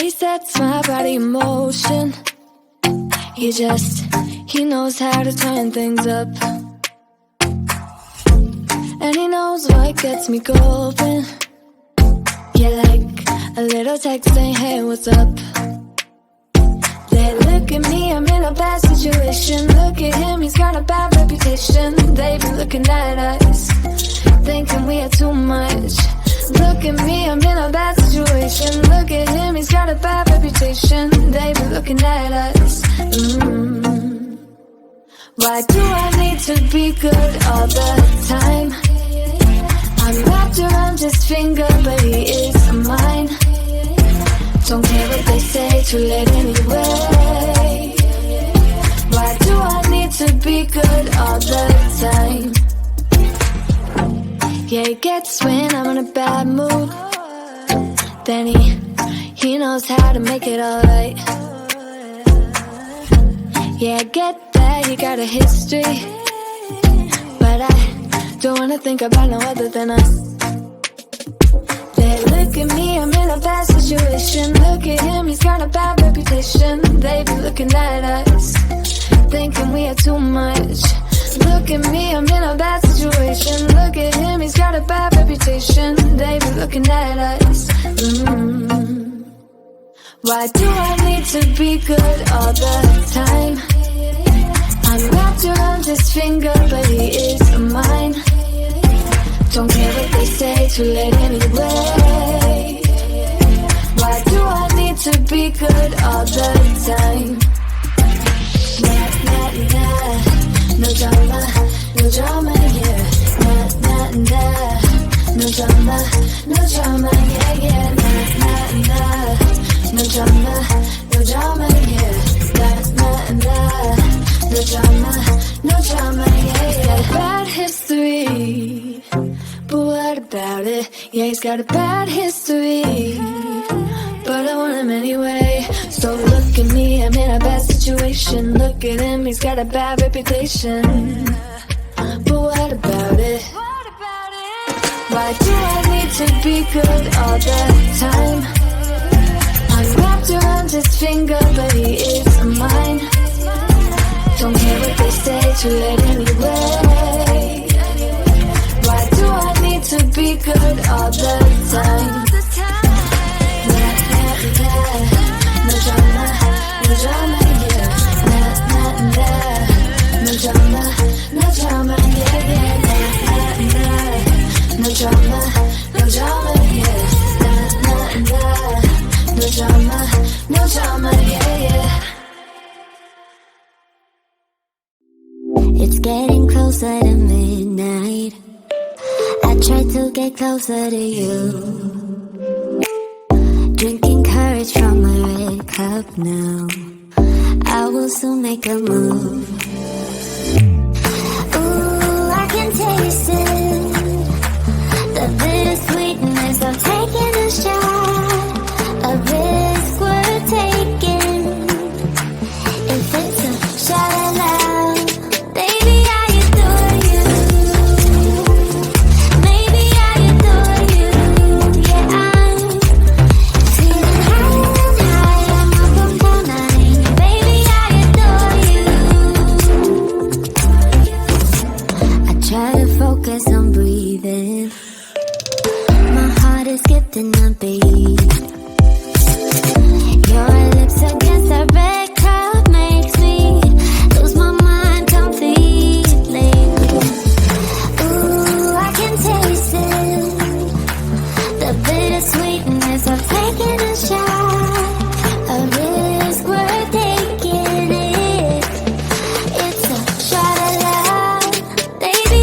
he sets my body in motion. He knows how to turn things up. And he knows what gets me going. Yeah, like a little text saying, hey, what's up? They look at me, I'm in a bad situation. Look at him, he's got a bad reputation. They be looking at us, thinking we are too much. Look at me, I'm in a bad situation. Look at him, he's got a bad reputation. They be looking at us. Why do I need to be good all the time? I'm wrapped around his finger, but he is mine. Don't care what they say, too late anyway. Why do I need to be good all the time? Yeah, he gets when I'm in a bad mood. Then he knows how to make it alright. Yeah, I get that you got a history, but I don't wanna think about no other than us. They look at me, I'm in a bad situation. Look at him, he's got a bad reputation. They be looking at us, thinking we are too much. Look at me, I'm in a bad situation. Look at him, he's got a bad reputation. They be looking at us. Why do I need to be good all the time? I'm wrapped around his finger, but he is mine. Don't care what they say, too late anyway. Why do I need to be good all the time? Nah, nah, nah. No drama, no drama, yeah. Nah, nah, nah. No drama, no drama, yeah, yeah. Nah, nah, nah. No drama, no drama, yeah. Nah, nah, nah. No drama, no drama, yeah, yeah. Bad history, but what about it? Yeah, he's got a bad history, but I want him anyway. So look at me, I'm in a bad situation. Look at him, he's got a bad reputation, but what about it? Why do I need to be good all the time? I'm wrapped around his finger, but he is mine. Don't care what they say, too late anyway. Why do I need to be good all the time? Nah, nah, nah. No drama, no drama, yeah. Nah, nah, nah. No drama, no drama, yeah, yeah. Nah, nah, nah. No drama, no drama, yeah. Nah, nah, nah. No drama, no drama, yeah, yeah. It's getting closer to midnight. I try to get closer to you. Drinking courage from a red cup now. I will soon make a move. Ooh, I can taste it. The bittersweetness of taking a shot. A risk worth taking. If it's a shot at love. I'm breathing. My heart is skipping a beat. Your lips against the red cup makes me lose my mind completely. Ooh, I can taste it. The bittersweetness of taking a shot. A risk worth taking it. It's a shot at love. Baby,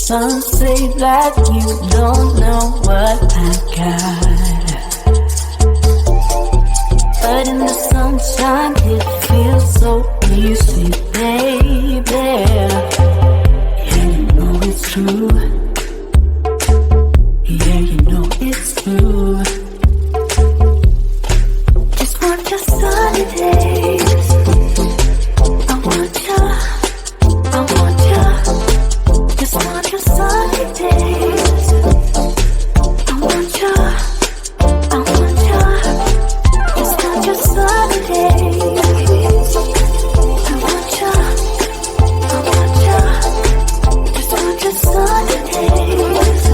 Some say that you don't know what I got, but in the sunshine it feels so easy, baby. Yeah, you know it's true. Yeah, you know it's true. Just want your sunny days. I want you. I want you. Just want your sunny days. I want you. I want you. Just want your sunny days. I want you. I want you. Just want your sunny days.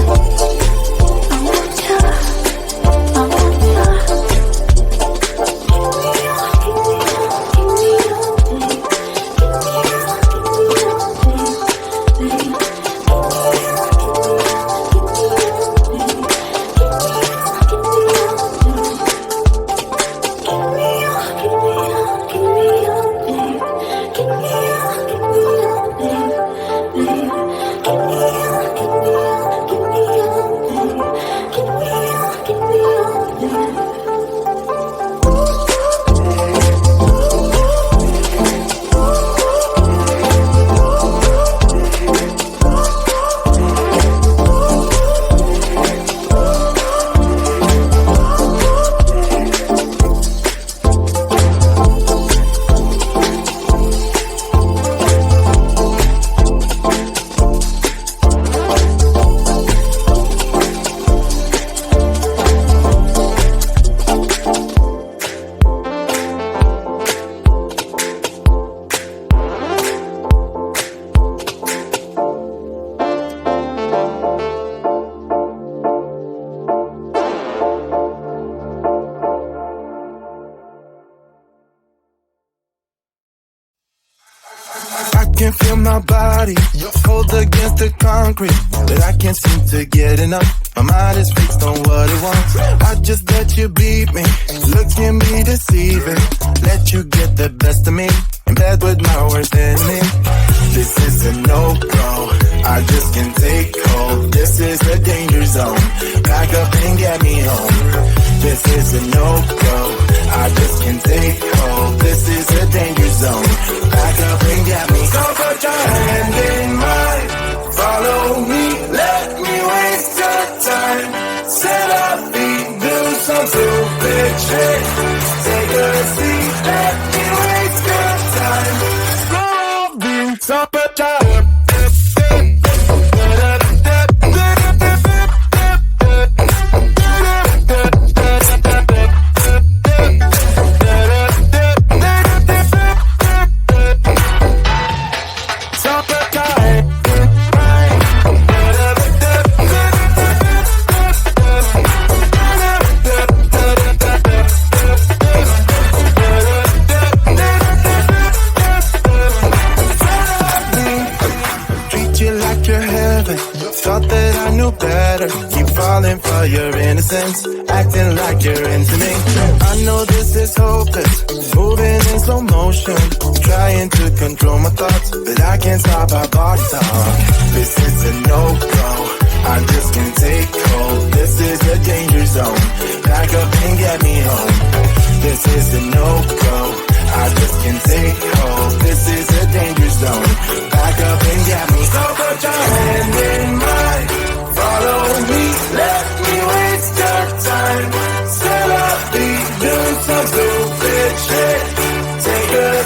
I want you. I want you. I can feel my body cold against the concrete, but I can't seem to get enough. My mind is fixed on what it wants. I just let you beat me. Looks can be deceiving. Let you get the best of me in bed with my worst enemy. This is a no-go. I just can't take hold. This is a danger zone. Back up and get me home. This is a no-go. I just can't take hold. This is a danger zone. Back up and get me. So put your hand in mine. Follow me. Let me waste your time. Set up feet. Do some stupid shit. Take a seat. Let me waste your time. Scroll me. So put your hand. Thought that I knew better. Keep falling for your innocence, acting like you're into me. I know this is hopeless, moving in slow motion, trying to control my thoughts, but I can't stop our body talk. This is a no-go. I just can't take hold. This is a danger zone. Back up and get me home. This is a no-go. I just can't take hold. This is a danger zone. Back up and get me. So put your hand in mine. Follow me. Let me waste your time. Set up, be do some stupid shit. Take a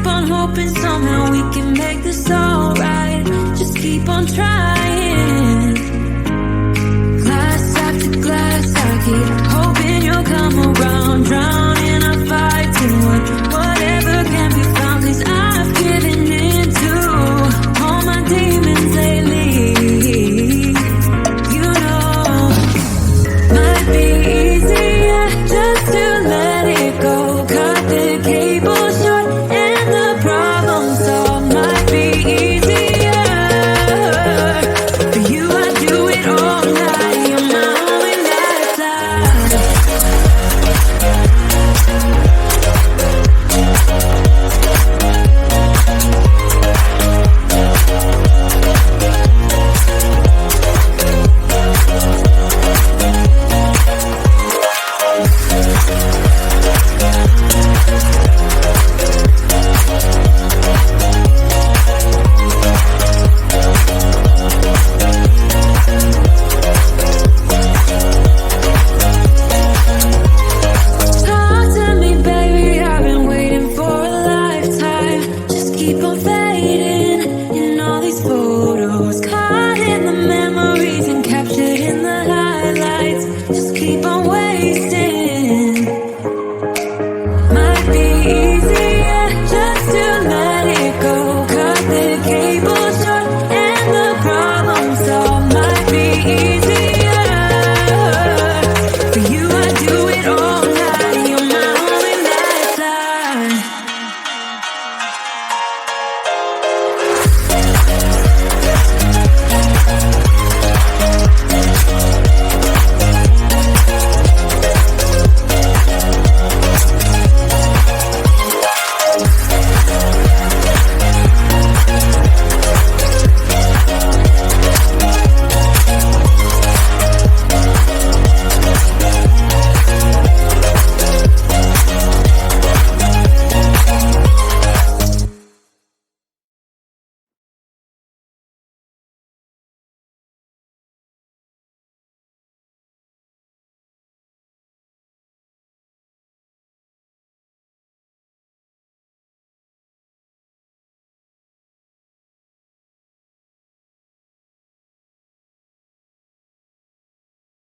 keep on hoping somehow we can make this alright. Just keep on trying.